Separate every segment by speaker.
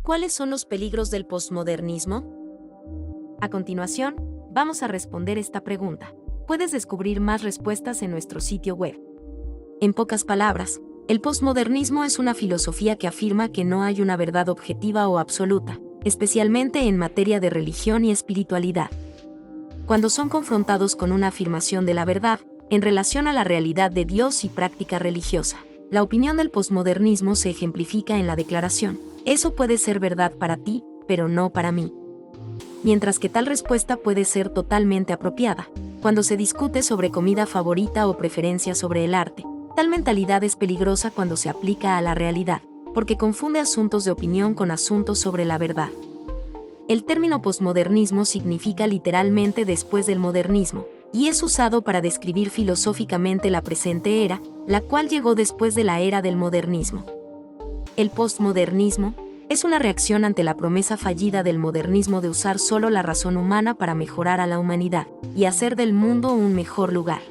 Speaker 1: ¿Cuáles son los peligros del posmodernismo? A continuación, vamos a responder esta pregunta. Puedes descubrir más respuestas en nuestro sitio web. En pocas palabras, el posmodernismo es una filosofía que afirma que no hay una verdad objetiva o absoluta, especialmente en materia de religión y espiritualidad. Cuando son confrontados con una afirmación de la verdad, en relación a la realidad de Dios y práctica religiosa, la opinión del posmodernismo se ejemplifica en la declaración: eso puede ser verdad para ti, pero no para mí. Mientras que tal respuesta puede ser totalmente apropiada cuando se discute sobre comida favorita o preferencia sobre el arte, tal mentalidad es peligrosa cuando se aplica a la realidad, porque confunde asuntos de opinión con asuntos sobre la verdad. El término posmodernismo significa literalmente después del modernismo, y es usado para describir filosóficamente la presente era, la cual llegó después de la era del modernismo. El postmodernismo es una reacción ante la promesa fallida del modernismo de usar solo la razón humana para mejorar a la humanidad y hacer del mundo un mejor lugar.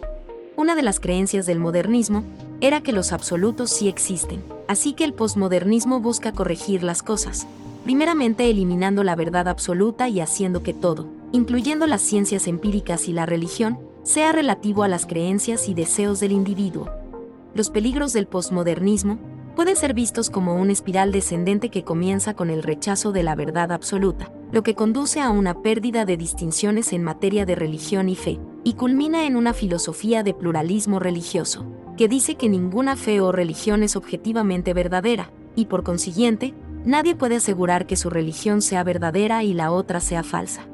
Speaker 1: Una de las creencias del modernismo era que los absolutos sí existen, así que el posmodernismo busca corregir las cosas, primeramente eliminando la verdad absoluta y haciendo que todo, incluyendo las ciencias empíricas y la religión, sea relativo a las creencias y deseos del individuo. Los peligros del posmodernismo pueden ser vistos como una espiral descendente que comienza con el rechazo de la verdad absoluta, lo que conduce a una pérdida de distinciones en materia de religión y fe, y culmina en una filosofía de pluralismo religioso, que dice que ninguna fe o religión es objetivamente verdadera, y por consiguiente, nadie puede asegurar que su religión sea verdadera y la otra sea falsa.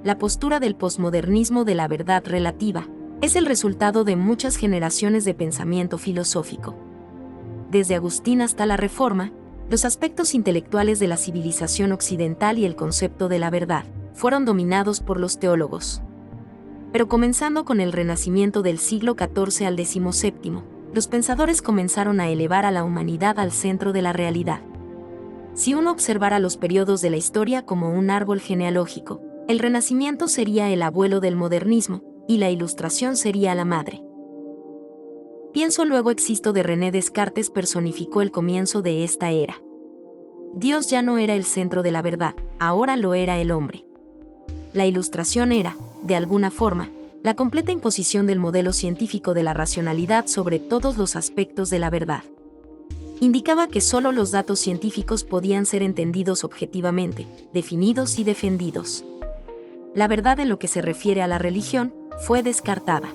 Speaker 1: La postura del posmodernismo de la verdad relativa es el resultado de muchas generaciones de pensamiento filosófico. Desde Agustín hasta la Reforma, los aspectos intelectuales de la civilización occidental y el concepto de la verdad fueron dominados por los teólogos. Pero comenzando con el Renacimiento del siglo XIV al XVII, los pensadores comenzaron a elevar a la humanidad al centro de la realidad. Si uno observara los periodos de la historia como un árbol genealógico, el Renacimiento sería el abuelo del modernismo, y la Ilustración sería la madre. Pienso luego existo de René Descartes personificó el comienzo de esta era. Dios ya no era el centro de la verdad, ahora lo era el hombre. La Ilustración era, de alguna forma, la completa imposición del modelo científico de la racionalidad sobre todos los aspectos de la verdad. Indicaba que solo los datos científicos podían ser entendidos objetivamente, definidos y defendidos. La verdad en lo que se refiere a la religión fue descartada.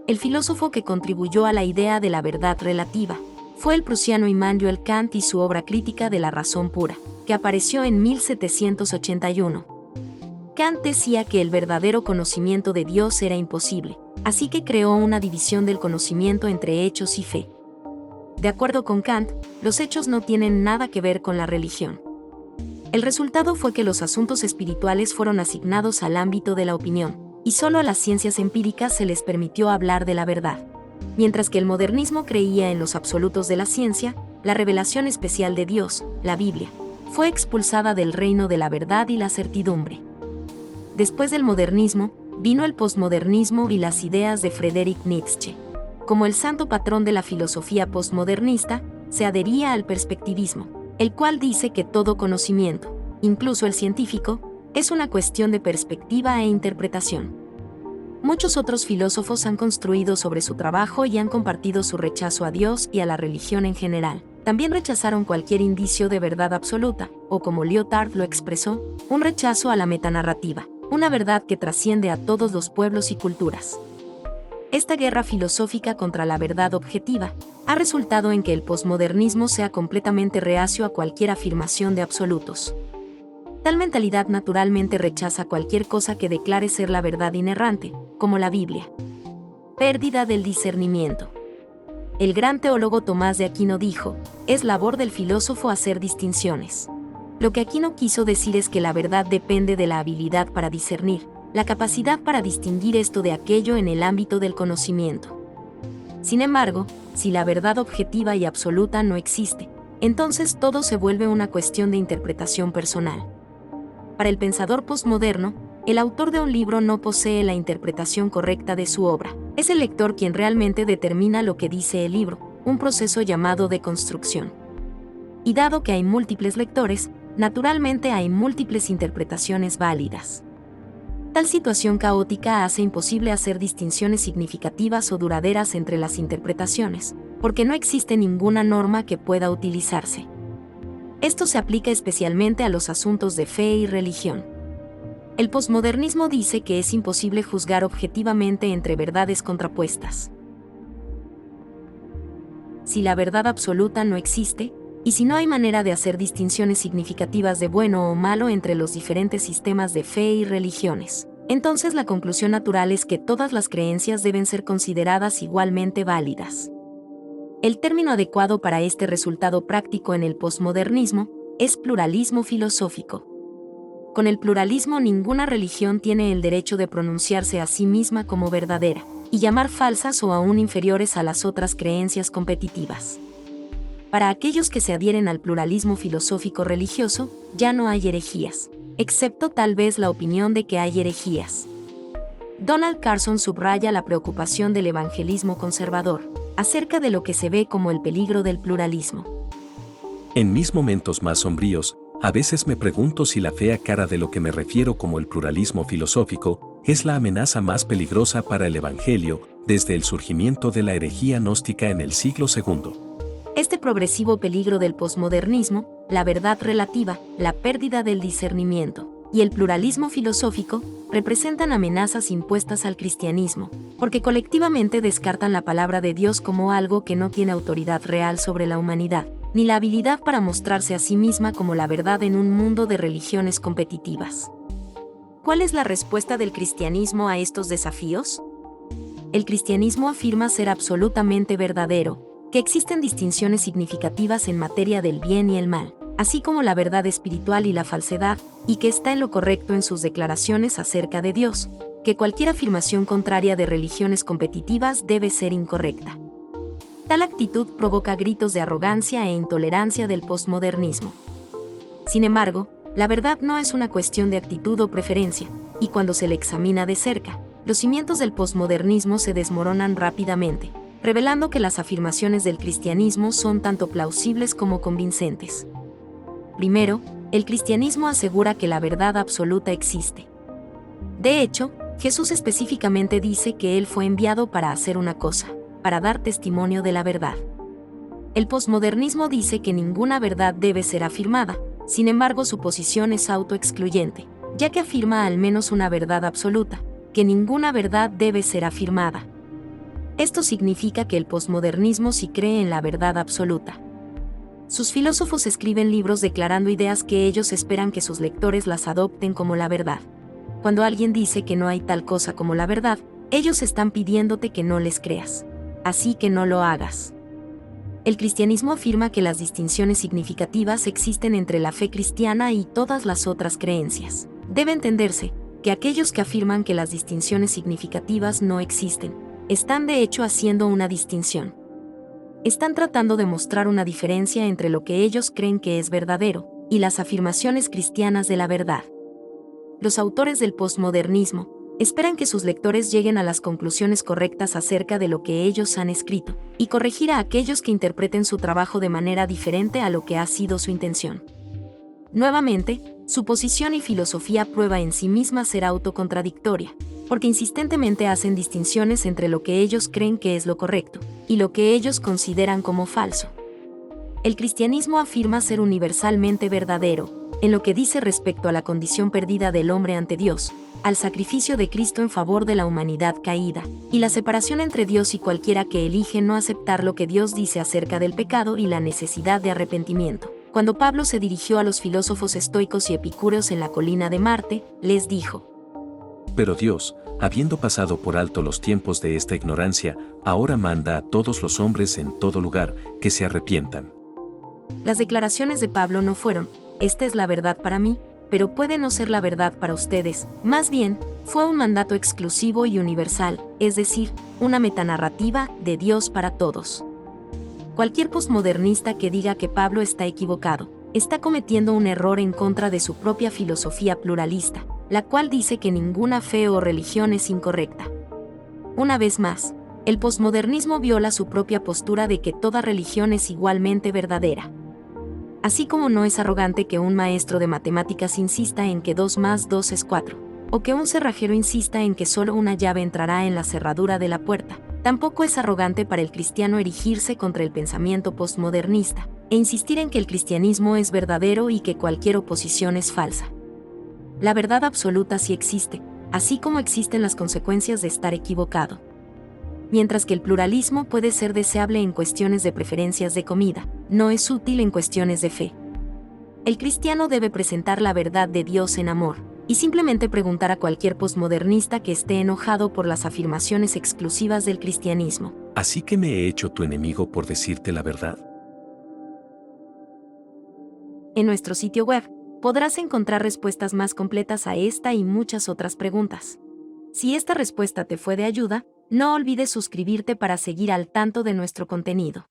Speaker 1: El filósofo que contribuyó a la idea de la verdad relativa fue el prusiano Immanuel Kant y su obra crítica de la razón pura, que apareció en 1781. Kant decía que el verdadero conocimiento de Dios era imposible, así que creó una división del conocimiento entre hechos y fe. De acuerdo con Kant, los hechos no tienen nada que ver con la religión. El resultado fue que los asuntos espirituales fueron asignados al ámbito de la opinión, y solo a las ciencias empíricas se les permitió hablar de la verdad. Mientras que el modernismo creía en los absolutos de la ciencia, la revelación especial de Dios, la Biblia, fue expulsada del reino de la verdad y la certidumbre. Después del modernismo, vino el posmodernismo y las ideas de Friedrich Nietzsche. Como el santo patrón de la filosofía posmodernista, se adhería al perspectivismo, el cual dice que todo conocimiento, incluso el científico, es una cuestión de perspectiva e interpretación. Muchos otros filósofos han construido sobre su trabajo y han compartido su rechazo a Dios y a la religión en general. También rechazaron cualquier indicio de verdad absoluta, o como Lyotard lo expresó, un rechazo a la metanarrativa, una verdad que trasciende a todos los pueblos y culturas. Esta guerra filosófica contra la verdad objetiva ha resultado en que el posmodernismo sea completamente reacio a cualquier afirmación de absolutos. Tal mentalidad naturalmente rechaza cualquier cosa que declare ser la verdad inerrante, como la Biblia. Pérdida del discernimiento. El gran teólogo Tomás de Aquino dijo: es labor del filósofo hacer distinciones. Lo que Aquino quiso decir es que la verdad depende de la habilidad para discernir, la capacidad para distinguir esto de aquello en el ámbito del conocimiento. Sin embargo, si la verdad objetiva y absoluta no existe, entonces todo se vuelve una cuestión de interpretación personal. Para el pensador posmoderno, el autor de un libro no posee la interpretación correcta de su obra. Es el lector quien realmente determina lo que dice el libro, un proceso llamado deconstrucción. Y dado que hay múltiples lectores, naturalmente hay múltiples interpretaciones válidas. Tal situación caótica hace imposible hacer distinciones significativas o duraderas entre las interpretaciones, porque no existe ninguna norma que pueda utilizarse. Esto se aplica especialmente a los asuntos de fe y religión. El posmodernismo dice que es imposible juzgar objetivamente entre verdades contrapuestas. Si la verdad absoluta no existe, y si no hay manera de hacer distinciones significativas de bueno o malo entre los diferentes sistemas de fe y religiones, entonces la conclusión natural es que todas las creencias deben ser consideradas igualmente válidas. El término adecuado para este resultado práctico en el posmodernismo es pluralismo filosófico. Con el pluralismo, ninguna religión tiene el derecho de pronunciarse a sí misma como verdadera, y llamar falsas o aún inferiores a las otras creencias competitivas. Para aquellos que se adhieren al pluralismo filosófico religioso, ya no hay herejías, excepto tal vez la opinión de que hay herejías. Donald Carson subraya la preocupación del evangelismo conservador acerca de lo que se ve como el peligro del pluralismo.
Speaker 2: En mis momentos más sombríos, a veces me pregunto si la fea cara de lo que me refiero como el pluralismo filosófico es la amenaza más peligrosa para el Evangelio desde el surgimiento de la herejía gnóstica en el siglo II.
Speaker 1: Este progresivo peligro del posmodernismo, la verdad relativa, la pérdida del discernimiento y el pluralismo filosófico representan amenazas impuestas al cristianismo, porque colectivamente descartan la palabra de Dios como algo que no tiene autoridad real sobre la humanidad, ni la habilidad para mostrarse a sí misma como la verdad en un mundo de religiones competitivas. ¿Cuál es la respuesta del cristianismo a estos desafíos? El cristianismo afirma ser absolutamente verdadero, que existen distinciones significativas en materia del bien y el mal, así como la verdad espiritual y la falsedad, y que está en lo correcto en sus declaraciones acerca de Dios, que cualquier afirmación contraria de religiones competitivas debe ser incorrecta. Tal actitud provoca gritos de arrogancia e intolerancia del posmodernismo. Sin embargo, la verdad no es una cuestión de actitud o preferencia, y cuando se le examina de cerca, los cimientos del posmodernismo se desmoronan rápidamente, revelando que las afirmaciones del cristianismo son tanto plausibles como convincentes. Primero, el cristianismo asegura que la verdad absoluta existe. De hecho, Jesús específicamente dice que Él fue enviado para hacer una cosa, para dar testimonio de la verdad. El posmodernismo dice que ninguna verdad debe ser afirmada, sin embargo su posición es autoexcluyente, ya que afirma al menos una verdad absoluta, que ninguna verdad debe ser afirmada. Esto significa que el posmodernismo sí cree en la verdad absoluta. Sus filósofos escriben libros declarando ideas que ellos esperan que sus lectores las adopten como la verdad. Cuando alguien dice que no hay tal cosa como la verdad, ellos están pidiéndote que no les creas. Así que no lo hagas. El cristianismo afirma que las distinciones significativas existen entre la fe cristiana y todas las otras creencias. Debe entenderse que aquellos que afirman que las distinciones significativas no existen, están de hecho haciendo una distinción. Están tratando de mostrar una diferencia entre lo que ellos creen que es verdadero y las afirmaciones cristianas de la verdad. Los autores del posmodernismo esperan que sus lectores lleguen a las conclusiones correctas acerca de lo que ellos han escrito, y corregir a aquellos que interpreten su trabajo de manera diferente a lo que ha sido su intención. Nuevamente, su posición y filosofía prueba en sí misma ser autocontradictoria, porque insistentemente hacen distinciones entre lo que ellos creen que es lo correcto, y lo que ellos consideran como falso. El cristianismo afirma ser universalmente verdadero, en lo que dice respecto a la condición perdida del hombre ante Dios, al sacrificio de Cristo en favor de la humanidad caída, y la separación entre Dios y cualquiera que elige no aceptar lo que Dios dice acerca del pecado y la necesidad de arrepentimiento. Cuando Pablo se dirigió a los filósofos estoicos y epicúreos en la colina de Marte, les dijo:
Speaker 2: Pero Dios, habiendo pasado por alto los tiempos de esta ignorancia, ahora manda a todos los hombres en todo lugar que se arrepientan.
Speaker 1: Las declaraciones de Pablo no fueron: esta es la verdad para mí, pero puede no ser la verdad para ustedes. Más bien, fue un mandato exclusivo y universal, es decir, una metanarrativa de Dios para todos. Cualquier posmodernista que diga que Pablo está equivocado, está cometiendo un error en contra de su propia filosofía pluralista, la cual dice que ninguna fe o religión es incorrecta. Una vez más, El posmodernismo viola su propia postura de que toda religión es igualmente verdadera. Así como no es arrogante que un maestro de matemáticas insista en que 2 más 2 es 4, o que un cerrajero insista en que solo una llave entrará en la cerradura de la puerta, tampoco es arrogante para el cristiano erigirse contra el pensamiento postmodernista, e insistir en que el cristianismo es verdadero y que cualquier oposición es falsa. La verdad absoluta sí existe, así como existen las consecuencias de estar equivocado. Mientras que el pluralismo puede ser deseable en cuestiones de preferencias de comida, no es útil en cuestiones de fe. El cristiano debe presentar la verdad de Dios en amor, y simplemente preguntar a cualquier posmodernista que esté enojado por las afirmaciones exclusivas del cristianismo.
Speaker 2: ¿Así que me he hecho tu enemigo por decirte la verdad?
Speaker 1: En nuestro sitio web, podrás encontrar respuestas más completas a esta y muchas otras preguntas. Si esta respuesta te fue de ayuda, no olvides suscribirte para seguir al tanto de nuestro contenido.